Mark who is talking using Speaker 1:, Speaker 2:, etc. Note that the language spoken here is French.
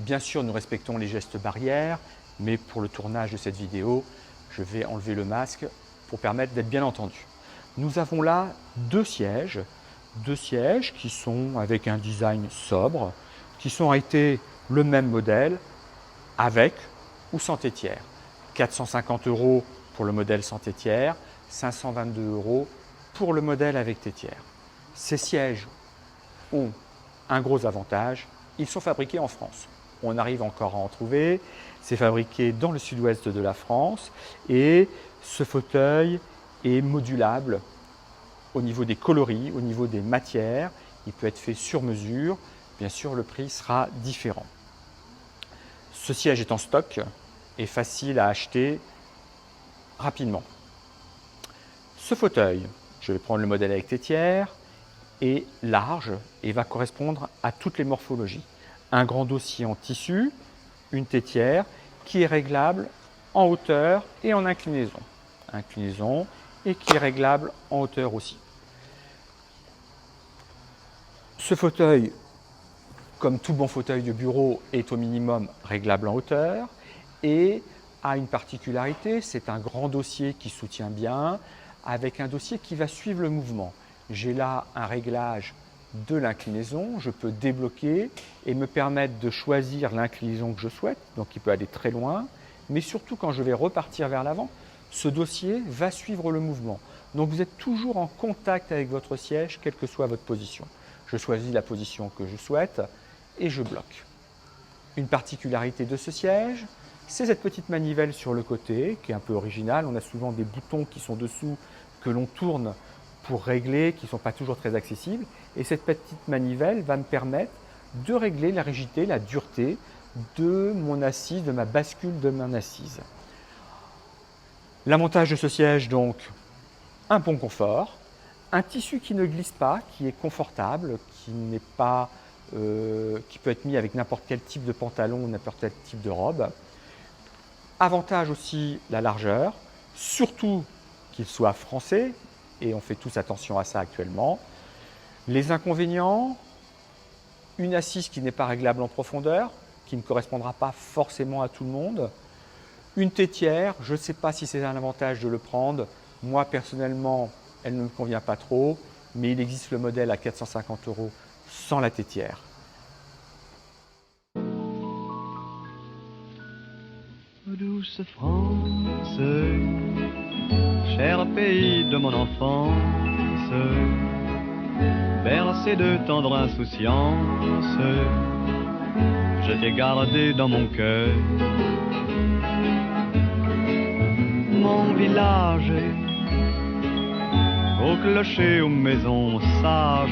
Speaker 1: Bien sûr, nous respectons les gestes barrières, mais pour le tournage de cette vidéo, je vais enlever le masque pour permettre d'être bien entendu. Nous avons là deux sièges qui sont avec un design sobre, qui sont arrêtés le même modèle, avec ou sans tétière. 450 € pour le modèle sans tétière, 522 € pour le modèle avec tétière. Ces sièges ont un gros avantage, ils sont fabriqués en France. On arrive encore à en trouver, c'est fabriqué dans le sud-ouest de la France et ce fauteuil est modulable au niveau des coloris, au niveau des matières, il peut être fait sur mesure, bien sûr le prix sera différent. Ce siège est en stock et facile à acheter rapidement. Ce fauteuil, je vais prendre le modèle avec tétière, est large et va correspondre à toutes les morphologies. Un grand dossier en tissu, une tétière qui est réglable en hauteur et en inclinaison. Inclinaison et qui est réglable en hauteur aussi. Ce fauteuil, comme tout bon fauteuil de bureau, est au minimum réglable en hauteur et a une particularité, c'est un grand dossier qui soutient bien, avec un dossier qui va suivre le mouvement. J'ai là un réglage de l'inclinaison, je peux débloquer et me permettre de choisir l'inclinaison que je souhaite, donc il peut aller très loin, mais surtout quand je vais repartir vers l'avant, ce dossier va suivre le mouvement. Donc vous êtes toujours en contact avec votre siège, quelle que soit votre position. Je choisis la position que je souhaite et je bloque. Une particularité de ce siège, c'est cette petite manivelle sur le côté qui est un peu originale. On a souvent des boutons qui sont dessous que l'on tourne pour régler, qui ne sont pas toujours très accessibles. Et cette petite manivelle va me permettre de régler la rigidité, la dureté de mon assise, de ma bascule de mon assise. L'avantage de ce siège, donc, un bon confort, un tissu qui ne glisse pas, qui est confortable, qui peut être mis avec n'importe quel type de pantalon ou n'importe quel type de robe. Avantage aussi la largeur, surtout qu'il soit français, et on fait tous attention à ça actuellement. Les inconvénients, une assise qui n'est pas réglable en profondeur, qui ne correspondra pas forcément à tout le monde. Une tétière, je ne sais pas si c'est un avantage de le prendre. Moi, personnellement, elle ne me convient pas trop, mais il existe le modèle à 450 € sans la tétière.
Speaker 2: Douce France, cher pays de mon enfance, bercé de tendre insouciance, je t'ai gardé dans mon cœur. Mon village, au clocher, aux maisons sages,